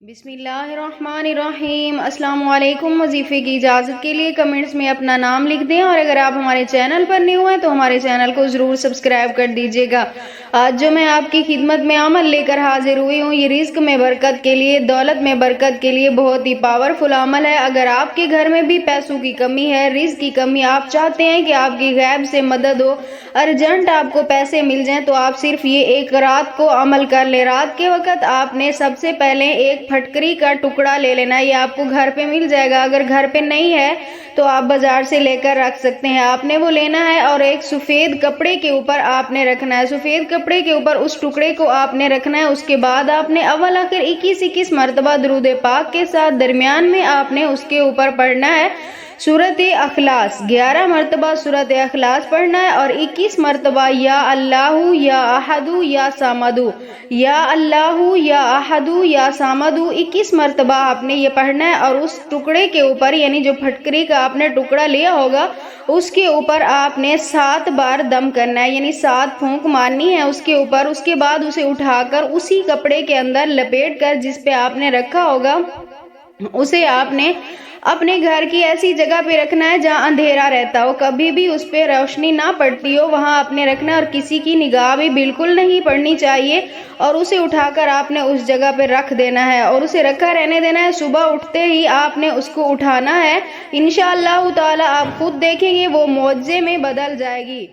بسم اللہ الرحمن الرحیم۔ السلام علیکم۔ وظیفے کی اجازت کے لیے کمنٹس میں اپنا نام لکھ دیں، اور اگر آپ ہمارے چینل پر نیو ہیں تو ہمارے چینل کو ضرور سبسکرائب کر دیجیے گا۔ آج جو میں آپ کی خدمت میں عمل لے کر حاضر ہوئی ہوں، یہ رزق میں برکت کے لیے، دولت میں برکت کے لیے بہت ہی پاورفل عمل ہے۔ اگر آپ کے گھر میں بھی پیسوں کی کمی ہے، رزق کی کمی، آپ چاہتے ہیں کہ آپ کی غیب سے مدد ہو، ارجنٹ آپ کو پیسے مل جائیں، تو آپ صرف یہ ایک رات کو عمل کر لیں۔ رات کے وقت آپ نے سب سے پہلے ایک پھٹکری کا ٹکڑا لے لینا ہے۔ یہ آپ کو گھر پہ مل جائے گا، اگر گھر پہ نہیں ہے تو آپ بازار سے لے کر رکھ سکتے ہیں۔ آپ نے وہ لینا ہے اور ایک سفید کپڑے کے اوپر آپ نے رکھنا ہے۔ سفید کپڑے کے اوپر اس ٹکڑے کو آپ نے رکھنا ہے۔ اس کے بعد آپ نے اول آخر 21 مرتبہ درود پاک کے ساتھ درمیان میں آپ نے اس کے اوپر پڑھنا ہے سورۃ اخلاص۔ 11 مرتبہ سورۃ اخلاص پڑھنا ہے اور 21 مرتبہ یا اللہ یا احد یا صمد، یا اللہ یا احد یا صمد 21 مرتبہ آپ نے یہ پڑھنا ہے، اور اس ٹکڑے کے اوپر، یعنی جو پھٹکری کا آپ نے ٹکڑا لیا ہوگا اس کے اوپر آپ نے 7 بار دم کرنا ہے، یعنی 7 پھونک مارنی ہے اس کے اوپر۔ اس کے بعد اسے اٹھا کر اسی کپڑے کے اندر لپیٹ کر جس پہ آپ نے رکھا ہوگا اسے آپ نے اپنے گھر کی ایسی جگہ پہ رکھنا ہے جہاں اندھیرا رہتا ہو، کبھی بھی اس پہ روشنی نہ پڑتی ہو، وہاں آپ نے رکھنا ہے، اور کسی کی نگاہ بھی بالکل نہیں پڑنی چاہیے، اور اسے اٹھا کر آپ نے اس جگہ پہ رکھ دینا ہے اور اسے رکھا رہنے دینا ہے۔ صبح اٹھتے ہی آپ نے اس کو اٹھانا ہے، انشاءاللہ تعالی آپ خود دیکھیں گے وہ معجزے میں بدل جائے گی۔